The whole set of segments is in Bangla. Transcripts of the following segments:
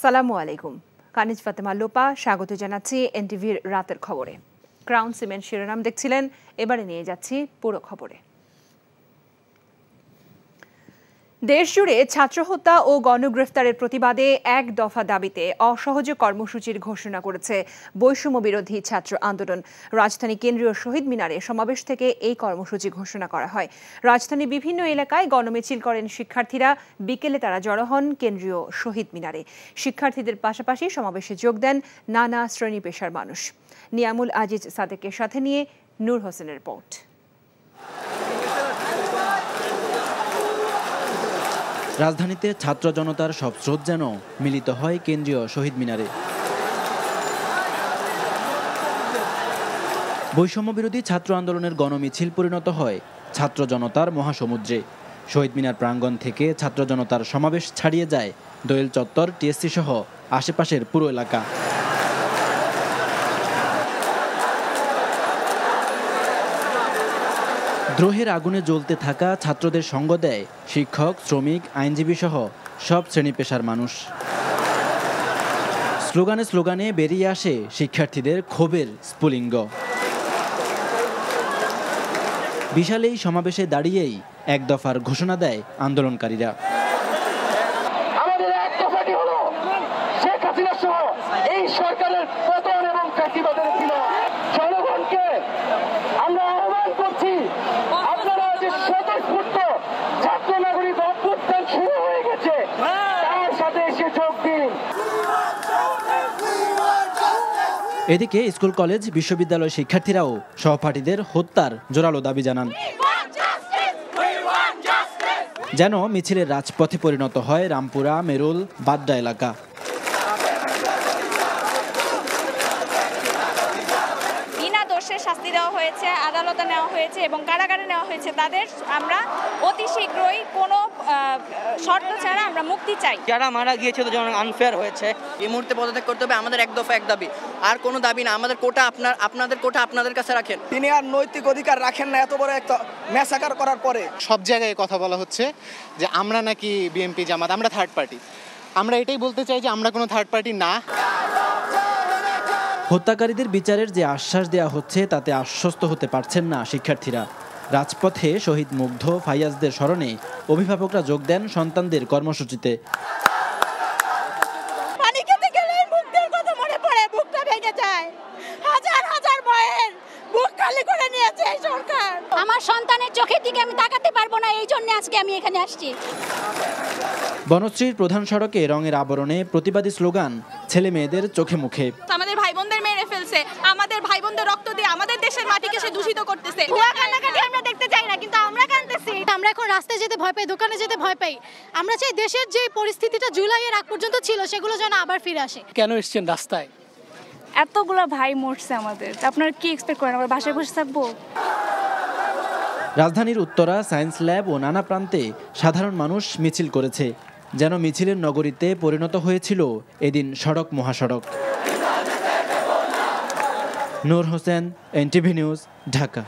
আসসালামু আলাইকুম। কানিজ ফাতেমা লোপা স্বাগত জানাচ্ছি এনটিভির রাতের খবরে। ক্রাউন সিমেন্ট শিরোনাম দেখছিলেন, এবারে নিয়ে যাচ্ছি পুরো খবরে। দেশজুড়ে ছাত্র হত্যা ও গণগ্রেফতারের প্রতিবাদে এক দফা দাবিতে অসহযোগ কর্মসূচির ঘোষণা করেছে বৈষম্য বিরোধী ছাত্র আন্দোলন। রাজধানী কেন্দ্রীয় শহীদ মিনারে সমাবেশ থেকে এই কর্মসূচি ঘোষণা করা হয়। রাজধানীর বিভিন্ন এলাকায় গণমিছিল করেন শিক্ষার্থীরা। বিকেলে তারা জড়ো হন কেন্দ্রীয় শহীদ মিনারে। শিক্ষার্থীদের পাশাপাশি সমাবেশে যোগ দেন নানা শ্রেণী পেশার মানুষ। নিয়ামুল আজিজ সাদেকের সাথে নিয়ে নূর হোসেনের রিপোর্ট। রাজধানীতে ছাত্র জনতার সব স্রোত যেন মিলিত হয় কেন্দ্রীয় শহীদ মিনারে। বৈষম্য বিরোধী ছাত্র আন্দোলনের গণমিছিল পরিণত হয় ছাত্র জনতার মহাসমুদ্রে। শহীদ মিনার প্রাঙ্গণ থেকে ছাত্র জনতার সমাবেশ ছাড়িয়ে যায় দোয়েল চত্বর, টিএসসি সহ আশেপাশের পুরো এলাকা। দ্রোহের আগুনে জ্বলতে থাকা ছাত্রদের সঙ্গ দেয় শিক্ষক, শ্রমিক, আইনজীবী সহ সব শ্রেণী পেশার মানুষ। স্লোগানে স্লোগানে বেরিয়ে আসে শিক্ষার্থীদের ক্ষোভের স্ফুলিঙ্গ। বিশাল এই সমাবেশে দাঁড়িয়েই এক দফার ঘোষণা দেয় আন্দোলনকারীরা। আমাদের এক দফাটি হলো শেখ হাসিনা সহ এই সরকারের পতন এবং ফ্যাসিবাদের ছিল। জনগণকে আমরা আহ্বান করছি, আপনারা যে স্বতঃস্ফূর্ত ছাত্র নাগরিক অভ্যুত্থান শুরু হয়ে গেছে, তার সাথে এসে যোগ দিন। এদিকে স্কুল, কলেজ, বিশ্ববিদ্যালয় শিক্ষার্থীরাও সহপাঠীদের হত্যার জোরালো দাবি জানান। যেন মিছিলের রাজপথে পরিণত হয় রামপুরা, মেরুল, বাড্ডা এলাকা। বিনা দোষে শাস্তি দেওয়া হয়েছে, আদালতে নেওয়া হয়েছে এবং কারাগারে নেওয়া হয়েছে। তাদের আমরা অতি শীঘ্রই কোনো শর্ত ছাড়া আমরা মুক্তি চাই। যারা মারা গিয়েছিল, যেমন আনফেয়ার হয়েছে, এই মুহূর্তে পদত্যাগ করতে হবে। আমাদের এক দফা এক দাবি, আর কোনো দাবি না। আমাদের কোটা আপনাদের কোটা আপনাদের কাছে রাখেন। তিনি আর নৈতিক অধিকার রাখেন না এত বড় একটা ম্যাসাকার করার পরে। সব জায়গায় কথা বলা হচ্ছে যে আমরা নাকি বিএনপি জামাত, আমরা থার্ড পার্টি। আমরা এটাই বলতে চাই যে আমরা কোনো থার্ড পার্টি না। হত্যাকারীদের বিচারের যে আশ্বাস দেওয়া হচ্ছে তাতে আশ্বস্ত হতে পারছেন না শিক্ষার্থীরা। রাজপথে শহীদ মুগ্ধ, ফাইয়াজদের স্মরণে অভিভাবকরা যোগ দেন সন্তানদের কর্মসূচিতে। আমার সন্তানের চোখের দিকে আমি তাকাতে পারবো না, এই জন্য আজকে আমি এখানে আসছি। বনশ্রীর প্রধান সড়কে রঙের আবরণে প্রতিবাদী স্লোগান ছেলে মেয়েদের চোখে মুখে। আমাদের ভাই বোনদের মেরে ফেলছে, আমাদের ভাই বোনদের রক্ত দিয়ে আমাদের দেশের মাটিকে সে দূষিত করতেছে। কান্নাকাটি আমরা দেখতে চাই না, কিন্তু আমরা কাঁদতেছি। আমরা এখন রাস্তায় যেতে ভয় পাই, দোকানে যেতে ভয় পাই। আমরা চাই দেশের যে পরিস্থিতিটা জুলাইয়ের আগ পর্যন্ত ছিল সেগুলো যেন আবার ফিরে আসে। কেন এসছেন রাস্তায়? এতগুলো ভাই মরছে আমাদের, আপনারা কি এক্সপেক্ট করেন আমরা বাসায় বসে থাকবো? রাজধানীর উত্তরা, সায়েন্স ল্যাব ও নানা প্রান্তে সাধারণ মানুষ মিছিল করেছে। যেন মিছিলের নগরীতে পরিণত হয়েছিল এদিন সড়ক মহাসড়ক। নূর হোসেন, এনটিভি নিউজ, ঢাকা।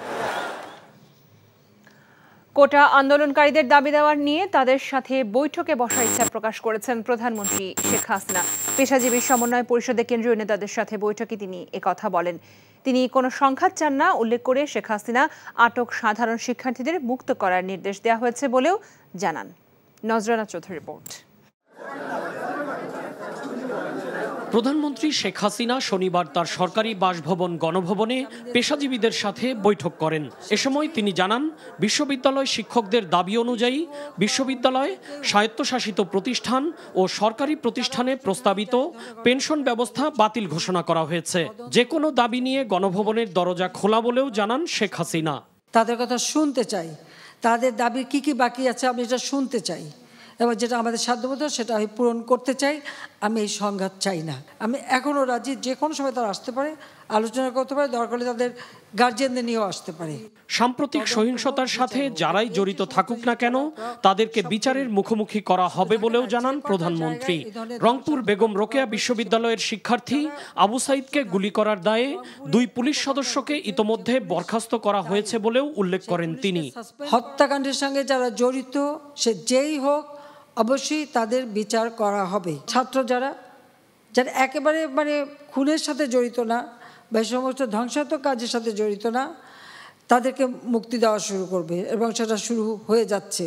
কোটা আন্দোলনকারীদের দাবি দেওয়ার নিয়ে তাদের সাথে বৈঠকে বসার ইচ্ছা প্রকাশ করেছেন প্রধানমন্ত্রী শেখ হাসিনা। পেশাজীবী সমন্বয় পরিষদের কেন্দ্রীয় নেতাদের সাথে বৈঠকে তিনি একথা বলেন। তিনি কোনো সংঘাত চান না উল্লেখ করে শেখ হাসিনা আটক সাধারণ শিক্ষার্থীদের মুক্ত করার নির্দেশ দেওয়া হয়েছে বলেও জানান। নজরানা চৌধুরীর রিপোর্ট। প্রধানমন্ত্রী শেখ হাসিনা শনিবার তার সরকারি বাসভবন গণভবনে পেশাজীবীদের সাথে বৈঠক করেন। এ সময় তিনি জানান, বিশ্ববিদ্যালয় শিক্ষকদের দাবি অনুযায়ী বিশ্ববিদ্যালয়, স্বায়ত্তশাসিত প্রতিষ্ঠান ও সরকারি প্রতিষ্ঠানে প্রস্তাবিত পেনশন ব্যবস্থা বাতিল ঘোষণা করা হয়েছে। যে কোনো দাবি নিয়ে গণভবনের দরজা খোলা বলেও জানান শেখ হাসিনা। তাদের কথা শুনতে চাই, তাদের দাবি কি কি বাকি আছে আমি এটা শুনতে চাই, এবং যেটা আমাদের সাধ্যমতো সেটা আমি পূরণ করতে চাই। আমি এই সংঘাত চাই না। আমি এখনও রাজি, যে কোনো সময় তারা আসতে পারে, আলোচনা করতে পারে, দরকার হলে তাদের গার্জিয়ানদের নিয়েও আসতে পারে। সাম্প্রতিক সহিংসতার সাথে যারাই জড়িত থাকুক না কেন তাদেরকে বিচারের মুখোমুখি করা হবে বলেও জানান প্রধানমন্ত্রী। রংপুর বেগম রোকেয়া বিশ্ববিদ্যালয়ের শিক্ষার্থী আবু সাইদকে গুলি করার দায়ে 2 পুলিশ সদস্যকে ইতোমধ্যে বরখাস্ত করা হয়েছে বলেও উল্লেখ করেন তিনি। হত্যাকাণ্ডের সঙ্গে যারা জড়িত সে যেই হোক অবশ্যই তাদের বিচার করা হবে। ছাত্র যারা যারা একেবারে খুনের সাথে জড়িত না বা এই সমস্ত ধ্বংসাত্মক কাজের সাথে জড়িত না, তাদেরকে মুক্তি দেওয়া শুরু করবে এবং সেটা শুরু হয়ে যাচ্ছে।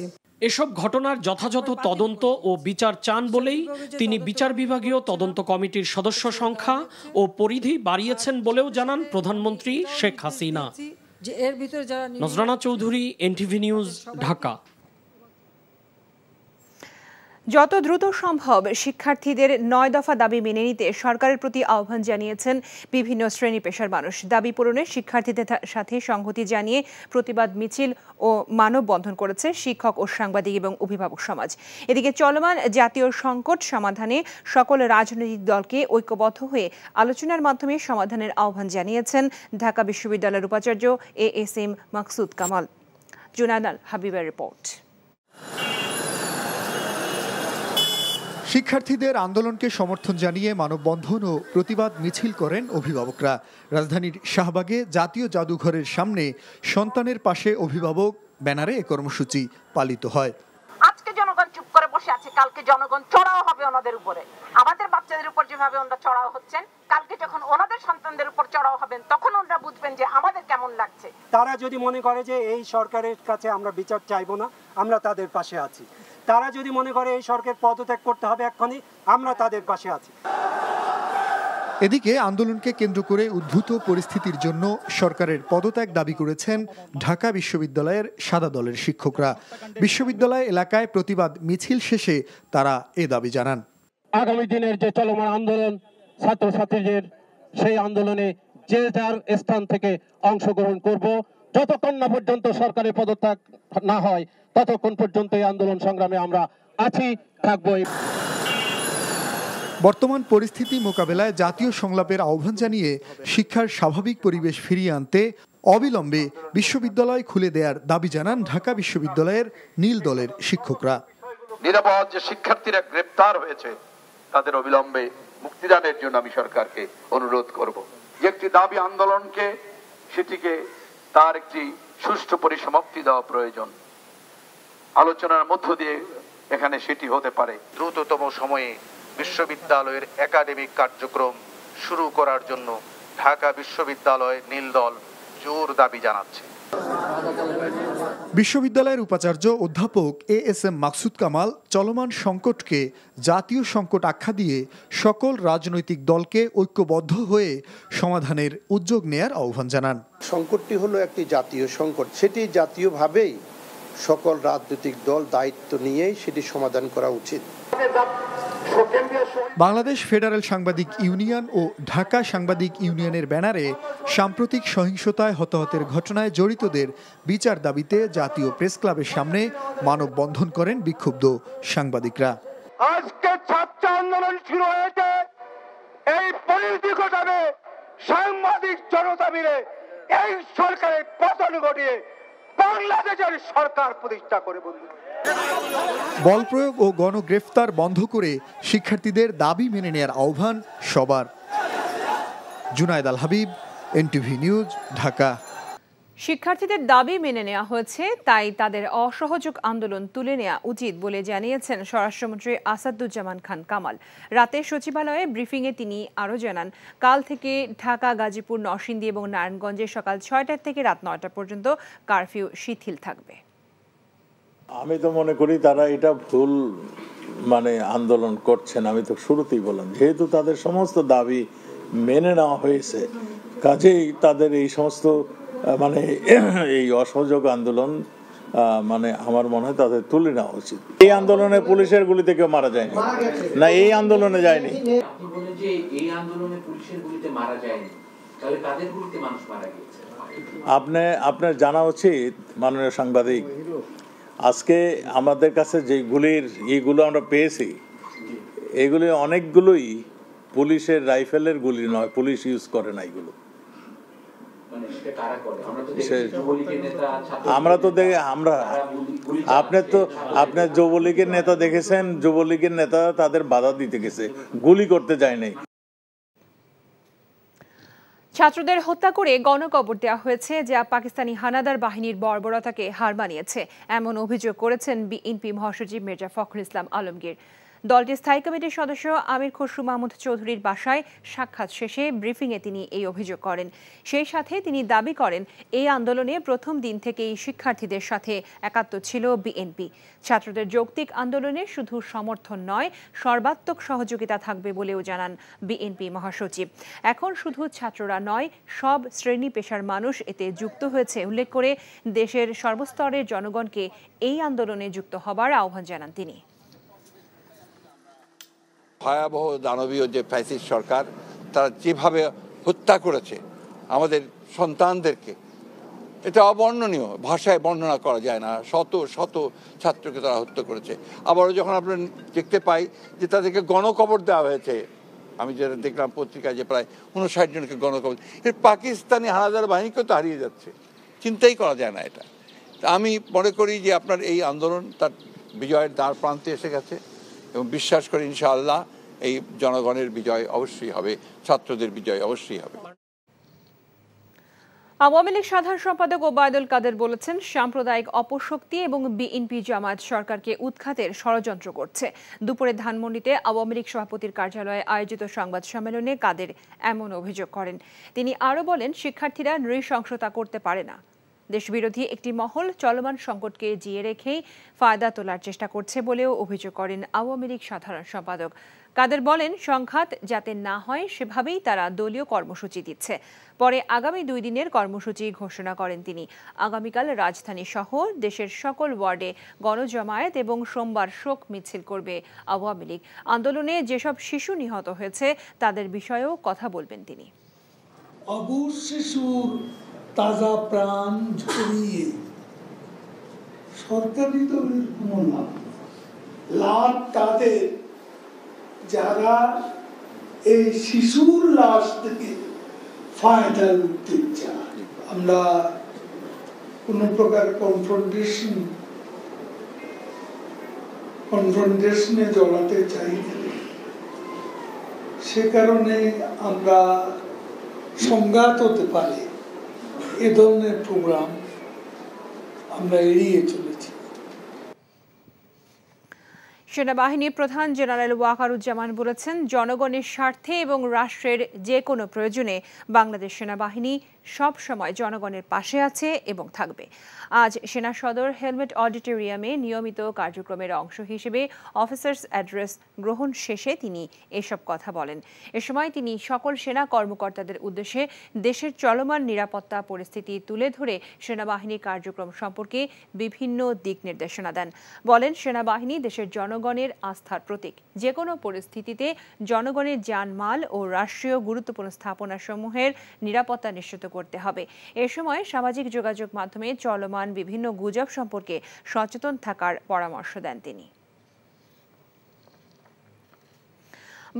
এসব ঘটনার যথাযথ তদন্ত ও বিচার চান বলেই তিনি বিচার বিভাগীয় তদন্ত কমিটির সদস্য সংখ্যা ও পরিধি বাড়িয়েছেন বলেও জানান প্রধানমন্ত্রী শেখ হাসিনা। Nazrana Chowdhury, NTV news, Dhaka. যত দ্রুত সম্ভব শিক্ষার্থীদের 9 দফা দাবি মেনে নিতে সরকারের প্রতি আহ্বান জানিয়েছেন বিভিন্ন শ্রেণী পেশার মানুষ। দাবি পূরণে শিক্ষার্থীদের সাথে সংহতি জানিয়ে প্রতিবাদ মিছিল ও মানববন্ধন করেছে শিক্ষক ও সাংবাদিক এবং অভিভাবক সমাজ। এদিকে চলমান জাতীয় সংকট সমাধানে সকল রাজনৈতিক দলকে ঐক্যবদ্ধ হয়ে আলোচনার মাধ্যমে সমাধানের আহ্বান জানিয়েছেন ঢাকা বিশ্ববিদ্যালয়ের উপাচার্য ASM মাকসুদ কামাল। জুনায়দ আল হাবিবের রিপোর্ট। শিক্ষার্থীদের আন্দোলনকে সমর্থন জানিয়ে মানববন্ধন ও প্রতিবাদ মিছিল করেন অভিভাবকরা। রাজধানীর শাহবাগে জাতীয় জাদুঘরের সামনে সন্তানের পাশে অভিভাবক ব্যানারে এ কর্মসূচি পালিত হয়। আজকে জনগণ চুপ করে বসে আছে, কালকে জনগণ চড়াও হবে ওনাদের উপরে। আমাদের বাচ্চাদের উপর যেভাবে ওনারা চড়াও হচ্ছেন, কালকে যখন ওনাদের সন্তানদের উপর চড়াও হবেন তখন ওনারা বুঝবেন যে আমাদের কেমন লাগছে। তারা যদি মনে করে যে এই সরকারের কাছে আমরা বিচার চাইবো না, আমরা তাদের পাশে আছি। তারা যদি মনে করে এই সরকার পদত্যাগ করতে হবে এক্ষুনি, আমরা তাদের পাশে আছি। এদিকে আন্দোলনকে কেন্দ্র করে উদ্ভূত পরিস্থিতির জন্য সরকারের পদত্যাগ দাবি করেছেন ঢাকা বিশ্ববিদ্যালয়ের সাদা দলের শিক্ষকরা। বিশ্ববিদ্যালয় এলাকায় প্রতিবাদ মিছিল শেষে তারা এ দাবি জানান। আগামী দিনের যে চলমান আন্দোলন ছাত্রছাত্রীদের, সেই আন্দোলনে যে যার স্থান থেকে অংশগ্রহণ করব। যতক্ষণ না পর্যন্ত সরকারের পদত্যাগ না হয় ততক্ষণ পর্যন্ত এই আন্দোলন সংগ্রামে আমরা আছি, থাকবো। বর্তমান পরিস্থিতি মোকাবেলায় জাতীয় সংলাপের আহ্বান জানিয়ে শিক্ষার স্বাভাবিক পরিবেশ ফিরিয়ে আনতে অবিলম্বে বিশ্ববিদ্যালয় খুলে দেওয়ার দাবি জানান ঢাকা বিশ্ববিদ্যালয়ের নীল দলের শিক্ষকরা। নিরাপদ যে শিক্ষার্থীরা গ্রেপ্তার হয়েছে তাদের অবিলম্বে মুক্তিদানের জন্য আমি সরকারকে অনুরোধ করব। যে একটি দাবি আন্দোলনকে, সেটিকে তার একটি সুষ্ঠু পরিসমাপ্তি দেওয়া প্রয়োজন। আলোচনার মধ্য দিয়ে এখানে সেটি হতে পারে। দ্রুততম সময়ে বিশ্ববিদ্যালয়ের একাডেমিক কার্যক্রম শুরু করার জন্য ঢাকা বিশ্ববিদ্যালয় নীল দল জোর দাবি জানাচ্ছে। বিশ্ববিদ্যালয়ের উপাচার্য অধ্যাপক ASM মাকসুদ কামাল চলমান সংকটকে জাতীয় সংকট আখ্যা দিয়ে সকল রাজনৈতিক দলকে ঐক্যবদ্ধ হয়ে সমাধানের উদ্যোগ নেয়ার আহ্বান জানান। সংকটটি হলো একটি জাতীয় সংকট, সেটি জাতীয়ভাবেই সকল রাজনৈতিক দল দায়িত্ব নিয়েই সেটি সমাধান করা উচিত। বাংলাদেশ ফেডারেল সাংবাদিক ইউনিয়ন ও ঢাকা সাংবাদিক ইউনিয়নের ব্যানারে সাম্প্রতিক সহিংসতায় হতাহতের ঘটনায় জড়িতদের বিচার দাবিতে জাতীয় প্রেস ক্লাবের সামনে মানববন্ধন করেন বিক্ষুব্ধ সাংবাদিকরা। আজকে ছাত্র আন্দোলন শুরু হয়েছে, এই পরিস্থিতি ঘটাবে সাংবাদিক জনতা মিলে এই সরকারের পতন ঘটিয়ে বাংলাদেশের সরকার প্রতিষ্ঠা করে। বন্ধু, বল প্রয়োগ ও গণগ্রেফতার বন্ধ করে শিক্ষার্থীদের দাবি মেনে নেওয়ার আহ্বান সবার। জুনায়দ আল হাবিব, এনটিভি নিউজ, ঢাকা। শিক্ষার্থীদের দাবি মেনে নেওয়া হয়েছে, তাই তাদের অসহযোগ আন্দোলন তুলে নেওয়া উচিত বলে জানিয়েছেন স্বরাষ্ট্রমন্ত্রী আসাদুজ্জামান খান কামাল। রাতে সচিবালয়ে ব্রিফিংয়ে তিনি আরও জানান, কাল থেকে ঢাকা, গাজীপুর, নরসিংদী এবং নারায়ণগঞ্জে সকাল 6টা থেকে রাত 9টা পর্যন্ত কারফিউ শিথিল থাকবে। আমি তো মনে করি তারা এটা ভুল আন্দোলন করছেন। আমি তো শুরুতেই বললাম, যেহেতু তাদের সমস্ত দাবি মেনে নেওয়া হয়েছে, কাজেই তাদের এই সমস্ত এই অসহযোগ আন্দোলন আমার মনে হয় তাদের তুলে নেওয়া উচিত। এই আন্দোলনে পুলিশের গুলিতে কেউ মারা যায়নি, না এই আন্দোলনে যায়নি। আপনার জানা উচিত মাননীয় সাংবাদিক, আজকে আমাদের কাছে যে এইগুলো আমরা পেয়েছি, এগুলি অনেকগুলোই পুলিশের রাইফেলের গুলি নয়, পুলিশ ইউজ করে না এগুলো। আপনার যুবলীগের নেতা দেখেছেন, যুবলীগের নেতা তাদের বাধা দিতে গেছে, গুলি করতে যায় নাই। ছাত্রদের হত্যা করে গণকবর দেওয়া হয়েছে, যা পাকিস্তানি হানাদার বাহিনীর বর্বরতাকে হার মানিয়েছে, এমন অভিযোগ করেছেন বিএনপি মহাসচিব মির্জা ফখরুল ইসলাম আলমগীর। দলটির স্থায়ী কমিটির সদস্য আমির খসরু মাহমুদ চৌধুরীর বাসায় সাক্ষাৎ শেষে ব্রিফিংয়ে তিনি এই অভিযোগ করেন। সেই সাথে তিনি দাবি করেন, এই আন্দোলনে প্রথম দিন থেকেই শিক্ষার্থীদের সাথে একাত্ম ছিল বিএনপি। ছাত্রদের যৌক্তিক আন্দোলনে শুধু সমর্থন নয়, সর্বাত্মক সহযোগিতা থাকবে বলেও জানান বিএনপি মহাসচিব। এখন শুধু ছাত্ররা নয়, সব শ্রেণী পেশার মানুষ এতে যুক্ত হয়েছে উল্লেখ করে দেশের সর্বস্তরের জনগণকে এই আন্দোলনে যুক্ত হবার আহ্বান জানান তিনি। ভয়াবহ দানবীয় যে ফ্যাসিস্ট সরকার, তারা যেভাবে হত্যা করেছে আমাদের সন্তানদেরকে, এটা অবর্ণনীয়, ভাষায় বর্ণনা করা যায় না। শত শত ছাত্রকে তারা হত্যা করেছে। আবারও যখন আমরা দেখতে পাই যে তাদেরকে গণকবর দেওয়া হয়েছে, আমি যেটা দেখলাম পত্রিকায় যে প্রায় 59 জনকে গণকবর, এর পাকিস্তানি হানাদার বাহিনীকেও তো হারিয়ে যাচ্ছে। চিন্তাই করা যায় না এটা। আমি মনে করি যে আপনার এই আন্দোলন তার বিজয়ের দ্বার প্রান্তে এসে গেছে এবং বিশ্বাস করি ইনশাআল্লাহ এই জনগণের বিজয় অবশ্যই হবে, ছাত্রদের বিজয় অবশ্যই হবে। আওয়ামী লীগ সাধারণ সম্পাদক ওবায়দুল কাদের বলেছেন, সাম্প্রদায়িক অপশক্তি এবং বিএনপি জামায়াত সরকারকে উৎখাতের ষড়যন্ত্র করছে। দুপুরে ধানমন্ডিতে আওয়ামী লীগ সভাপতির কার্যালয়ে আয়োজিত সংবাদ সম্মেলনে কাদের এমন অভিযোগ করেন। তিনি আরও বলেন, শিক্ষার্থীরা নৃশংসতা করতে পারে না। দেশবিরোধী একটি মহল চলমান সংকটকে জিয়ে রেখেই ফায়দা তোলার চেষ্টা করছে বলেও অভিযোগ করেন আওয়ামী লীগ সাধারণ সম্পাদক। কাদের বলেন, সংঘাত যাতে না হয় সেভাবেই তারা দলীয় কর্মসূচি দিচ্ছে। পরে আগামী 2 দিনের কর্মসূচি ঘোষণা করেন তিনি। আগামীকাল রাজধানী সহ দেশের সকল ওয়ার্ডে গণজমায়েত এবং সোমবার শোক মিছিল করবে আওয়ামী লীগ। আন্দোলনে যেসব শিশু নিহত হয়েছে তাদের বিষয়েও কথা বলবেন তিনি। অবুঝ শিশুর তাজা প্রাণ ঝরিয়ে সরকারি দলের কোনো লাভ তাদের যারা এই শিশুর লাশ থেকে ফায়দা লুটতে চায়। আমরা কোন প্রকার কনফ্রন্টেশনে জড়াতে চাই না। সে কারণে আমরা সংঘাত হতে পারে এ ধরনের প্রোগ্রাম আমরা এড়িয়ে চলেছি। সেনাবাহিনীর প্রধান জেনারেল ওয়াকারুজ্জামান বলেছেন, জনগণের স্বার্থে এবং রাষ্ট্রের যে কোনো প্রয়োজনে বাংলাদেশ সেনাবাহিনী সব সময় জনগণের পাশে আছে এবং থাকবে। আজ সেনা সদর হেলমেট অডিটোরিয়ামে নিয়মিত কার্যক্রমের অংশ হিসেবে অফিসার্স অ্যাড্রেস গ্রহণ শেষে তিনি এসব কথা বলেন। এ সময় তিনি সকল সেনা কর্মকর্তাদের উদ্দেশ্যে দেশের চলমান নিরাপত্তা পরিস্থিতি তুলে ধরে সেনাবাহিনীর কার্যক্রম সম্পর্কে বিভিন্ন দিক নির্দেশনা দেন। বলেন, সেনাবাহিনী দেশের জনগণের আস্থার প্রতীক। যে কোনো পরিস্থিতিতে জনগণের জানমাল ও রাষ্ট্রীয় গুরুত্বপূর্ণ স্থাপনাসমূহের নিরাপত্তা নিশ্চিত করতে হবে। এ সময় সামাজিক যোগাযোগ মাধ্যমে চলমান বিভিন্ন গুজব সম্পর্কে সচেতন থাকার পরামর্শ দেন তিনি।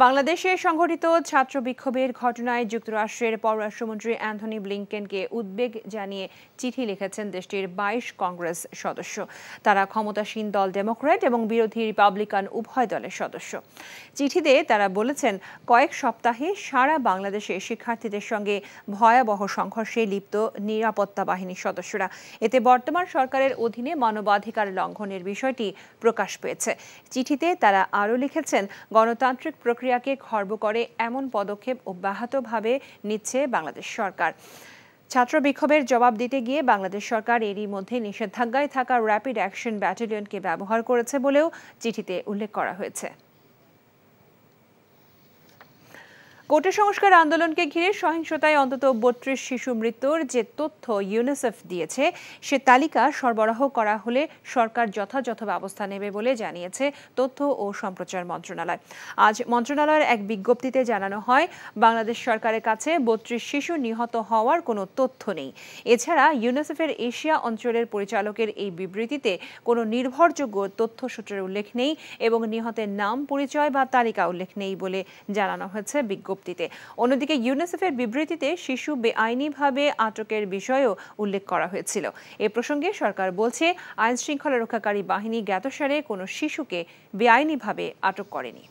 বাংলাদেশে সংঘটিত ছাত্র বিক্ষোভের ঘটনায় যুক্তরাষ্ট্রের পররাষ্ট্রমন্ত্রী অ্যান্থনি ব্লিংকেনকে উদ্বেগ জানিয়ে চিঠি লিখেছেন দেশটির 22 কংগ্রেস সদস্য। তারা ক্ষমতাসীন দল ডেমোক্র্যাট এবং বিরোধী রিপাবলিকান উভয় দলের সদস্য। চিঠিতে তারা বলেছেন, কয়েক সপ্তাহে সারা বাংলাদেশে শিক্ষার্থীদের সঙ্গে ভয়াবহ সংঘর্ষে লিপ্ত নিরাপত্তা বাহিনীর সদস্যরা। এতে বর্তমান সরকারের অধীনে মানবাধিকার লঙ্ঘনের বিষয়টি প্রকাশ পেয়েছে। চিঠিতে তারা আরও লিখেছেন, গণতান্ত্রিক প্রক্রিয়াকে খর্ব করে এমন পদক্ষেপ অব্যাহতভাবে নিচ্ছে বাংলাদেশ সরকার। ছাত্র বিক্ষোভের জবাব দিতে গিয়ে বাংলাদেশ সরকার এরই মধ্যে নিষেধাজ্ঞায় থাকা র্যাপিড অ্যাকশন ব্যাটালিয়নকে ব্যবহার করেছে বলেও চিঠিতে উল্লেখ করা হয়েছে। কোটা সংস্কার আন্দোলনকে ঘিরে সহিংসতায় অন্তত 32 শিশু মৃত্যুর যে তথ্য ইউনিসেফ দিয়েছে, সে তালিকা সরবরাহ করা হলে সরকার যথাযথ ব্যবস্থা নেবে বলে জানিয়েছে তথ্য ও সম্প্রচার মন্ত্রণালয়। আজ মন্ত্রণালয়ের এক বিজ্ঞপ্তিতে জানানো হয়, বাংলাদেশ সরকারের কাছে 32 শিশু নিহত হওয়ার কোনো তথ্য নেই। এছাড়া ইউনিসেফের এশিয়া অঞ্চলের পরিচালকের এই বিবৃতিতে কোনো নির্ভরযোগ্য তথ্যসূত্রের উল্লেখ নেই এবং নিহতের নাম, পরিচয় বা তালিকা উল্লেখ নেই বলে জানানো হয়েছে বিজ্ঞপ্তিতে। অন্যদিকে ইউনিসেফের বিবৃতিতে শিশু বেআইনিভাবে আটকের বিষয়েও উল্লেখ করা হয়েছিল। এ প্রসঙ্গে সরকার বলছে, আইন শৃঙ্খলা রক্ষাকারী বাহিনী জ্ঞাতসারে কোনো শিশুকে বেআইনিভাবে আটক করেনি।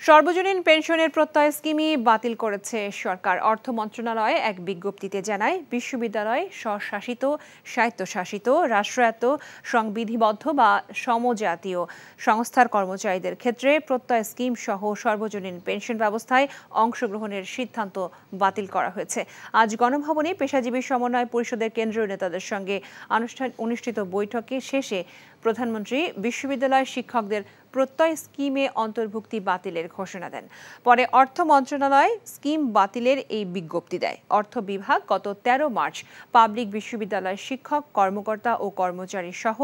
সর্বজনীন পেনশনের প্রত্যয় স্কিমই বাতিল করেছে সরকার। অর্থ মন্ত্রণালয় এক বিজ্ঞপ্তিতে জানায়, বিশ্ববিদ্যালয়, স্বশাসিত, স্বায়ত্তশাসিত, রাষ্ট্রায়ত্ত, সংবিধিবদ্ধ বা সমজাতীয় সংস্থার কর্মচারীদের ক্ষেত্রে প্রত্যয় স্কিম সহ সর্বজনীন পেনশন ব্যবস্থায় অংশগ্রহণের সিদ্ধান্ত বাতিল করা হয়েছে। আজ গণভবনে পেশাজীবী সমন্বয় পরিষদের কেন্দ্রীয় নেতাদের সঙ্গে অনুষ্ঠিত বৈঠকে শেষে প্রধানমন্ত্রী বিশ্ববিদ্যালয় শিক্ষকদের প্রত্যয় স্কিমে অন্তর্ভুক্তি বাতিলের ঘোষণা দেন। পরে অর্থ মন্ত্রণালয় স্কিম বাতিলের এই বিজ্ঞপ্তি দেয়। অর্থ বিভাগ গত 13 মার্চ পাবলিক বিশ্ববিদ্যালয় শিক্ষক, কর্মকর্তা ও কর্মচারী সহ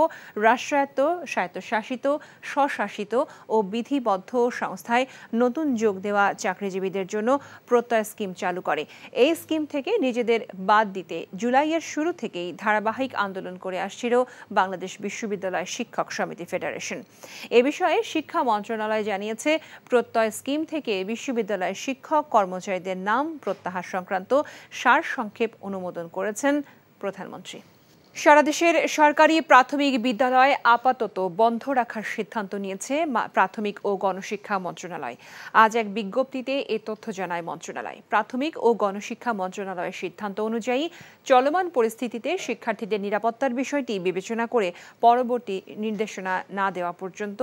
রাষ্ট্রায়ত্ত, স্বায়ত্তশাসিত, স্বশাসিত ও বিধিবদ্ধ সংস্থায় নতুন যোগ দেওয়া চাকরিজীবীদের জন্য প্রত্যয় স্কিম চালু করে। এই স্কিম থেকে নিজেদের বাদ দিতে জুলাইয়ের শুরু থেকেই ধারাবাহিক আন্দোলন করে আসছিল বাংলাদেশ বিশ্ববিদ্যালয় শিক্ষক সমিতি ফেডারেশন। এ বিষয়ে শিক্ষা মন্ত্রণালয় জানিয়েছে, প্রত্যয় স্কিম থেকে বিশ্ববিদ্যালয়ের শিক্ষক কর্মচারীদের নাম প্রত্যাহার সংক্রান্ত সারসংক্ষেপ অনুমোদন করেছেন প্রধানমন্ত্রী। সারা দেশের সরকারি প্রাথমিক বিদ্যালয় আপাতত বন্ধ রাখার সিদ্ধান্ত নিয়েছে প্রাথমিক ও গণশিক্ষা মন্ত্রণালয়। আজ এক বিজ্ঞপ্তিতে এ তথ্য জানায় মন্ত্রণালয়। প্রাথমিক ও গণশিক্ষা মন্ত্রণালয়ের সিদ্ধান্ত অনুযায়ী চলমান পরিস্থিতিতে শিক্ষার্থীদের নিরাপত্তার বিষয়টি বিবেচনা করে পরবর্তী নির্দেশনা না দেওয়া পর্যন্ত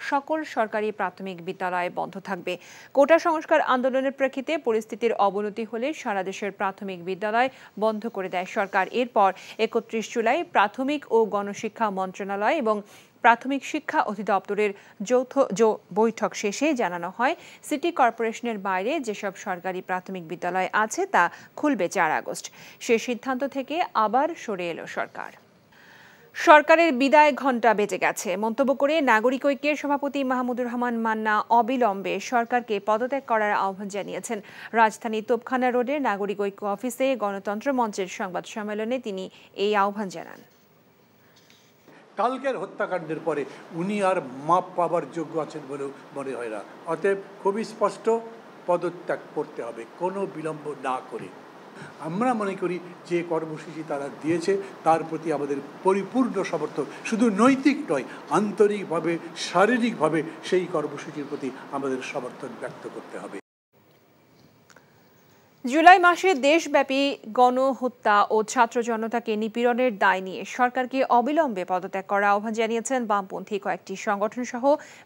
সকল সরকারি প্রাথমিক বিদ্যালয় বন্ধ থাকবে। কোটা সংস্কার আন্দোলনের প্রেক্ষিতে পরিস্থিতির অবনতি হলে সারা দেশের প্রাথমিক বিদ্যালয় বন্ধ করে দেয় সরকার। এরপর 31 জুলাই প্রাথমিক ও গণশিক্ষা মন্ত্রণালয় এবং প্রাথমিক শিক্ষা অধিদপ্তরের যৌথ বৈঠক শেষে জানানো হয়, সিটি কর্পোরেশনের বাইরে যেসব সরকারি প্রাথমিক বিদ্যালয় আছে তা খুলবে 4 আগস্ট। সে সিদ্ধান্ত থেকে আবার সরে এলো সরকার। সরকারের বিদায় ঘণ্টা বেজে গেছে মন্তব্য করে নাগরিক ঐক্যের সভাপতি মাহমুদুর রহমান মান্না অবিলম্বে সরকারকে পদত্যাগ করার আহ্বান জানিয়েছেন। রাজধানীর তোপখানা রোডের নাগরিক ঐক্য অফিসে গণতন্ত্র মঞ্চের সংবাদ সম্মেলনে তিনি এই আহ্বান জানান। কালকের হত্যাকাণ্ডের পরে উনি আর মাপ পাবার যোগ্য আছেন বলেও মনে হয় না। অতএব খুবই স্পষ্ট, পদত্যাগ করতে হবে কোনো বিলম্ব না করে। আমরা মনে করি যে কর্মসূচি তারা দিয়েছে তার প্রতি আমাদের পরিপূর্ণ সমর্থন, শুধু নৈতিক নয়, আন্তরিকভাবে, শারীরিকভাবে সেই কর্মসূচির প্রতি আমাদের সমর্থন ব্যক্ত করতে হবে। জুলাই মাসে দেশব্যাপী গণহত্যা ও ছাত্র জনতাকে নিপীড়নের দায় নিয়ে সরকারকে অবিলম্বে পদত্যাগ করার আহ্বান জানিয়েছেন বামপন্থী কয়েকটি সংগঠন সহ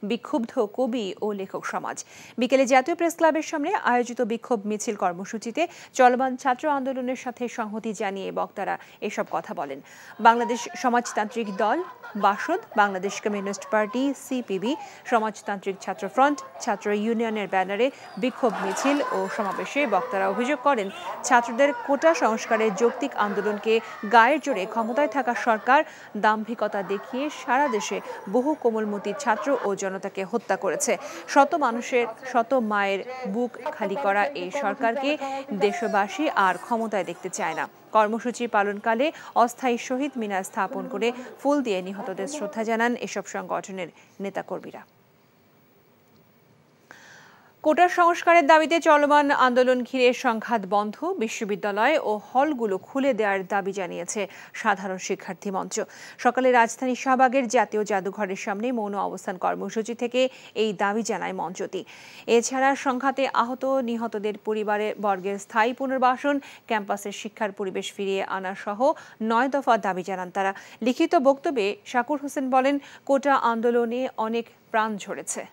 বিক্ষুব্ধ কবি ও লেখক সমাজ। বিকেলে জাতীয় প্রেস ক্লাবের সামনে আয়োজিত বিক্ষোভ মিছিল কর্মসূচিতে চলমান ছাত্র আন্দোলনের সাথে সংহতি জানিয়ে বক্তারা এসব কথা বলেন। বাংলাদেশ সমাজতান্ত্রিক দল, Basad, Bangladesh communist party, CPB, সমাজতান্ত্রিক ছাত্র ফ্রন্ট, ছাত্র ইউনিয়নের ব্যানারে বিক্ষোভ মিছিল ও সমাবেশে বক্তারা অভিযোগ করেন, ছাত্রদের কোটা সংস্কারের যৌক্তিক আন্দোলনকে গায়ের জোরে ক্ষমতায় থাকা সরকার দাম্ভিকতা দেখিয়ে সারা দেশে বহু কোমলমতি ছাত্র ও জনতাকে হত্যা করেছে। শত মানুষের, শত মায়ের বুক খালি করা এই সরকারকে দেশবাসী আর ক্ষমতায় দেখতে চায় না। কর্মসূচি পালনকালে অস্থায়ী শহীদ মিনার স্থাপন করে ফুল দিয়ে নিহতদের শ্রদ্ধা জানান এসব সংগঠনের নেতাকর্মীরা। কোটা সংস্কারের দাবিতে চলমান আন্দোলন ঘিরে সংঘাত বন্ধ, বিশ্ববিদ্যালয় ও হলগুলো খুলে দেওয়ার দাবি জানিয়েছে সাধারণ শিক্ষার্থী মঞ্চ। সকালে রাজধানী শাহবাগের জাতীয় জাদুঘরের সামনে মৌন অবস্থান কর্মসূচি থেকে এই দাবি জানায় মঞ্চটি। এছাড়া সংঘাতে আহত নিহতদের পরিবারের বর্গের স্থায়ী পুনর্বাসন, ক্যাম্পাসের শিক্ষার পরিবেশ ফিরিয়ে আনা সহ 9 দফা দাবি জানান তারা। লিখিত বক্তব্যে শাকুর হোসেন বলেন, কোটা আন্দোলনে অনেক প্রাণ ঝরেছে।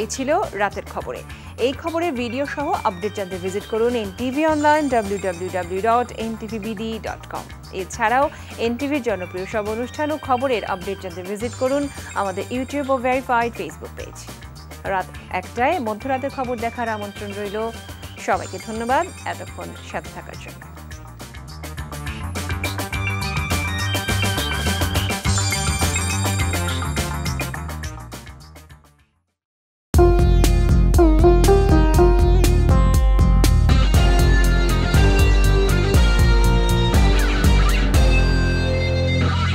এই ছিল রাতের খবরে। এই খবরের ভিডিও সহ আপডেট জানতে ভিজিট করুন NTV অনলাইন www.ntvbd.com। এছাড়াও এনটিভির জনপ্রিয় সব অনুষ্ঠান ও খবরের আপডেট জানতে ভিজিট করুন আমাদের ইউটিউব ও ভেরিফাইড ফেসবুক পেজ। রাত 1টায় মধ্যরাতের খবর দেখার আমন্ত্রণ রইল। সবাইকে ধন্যবাদ এতক্ষণ সাথে থাকার জন্য।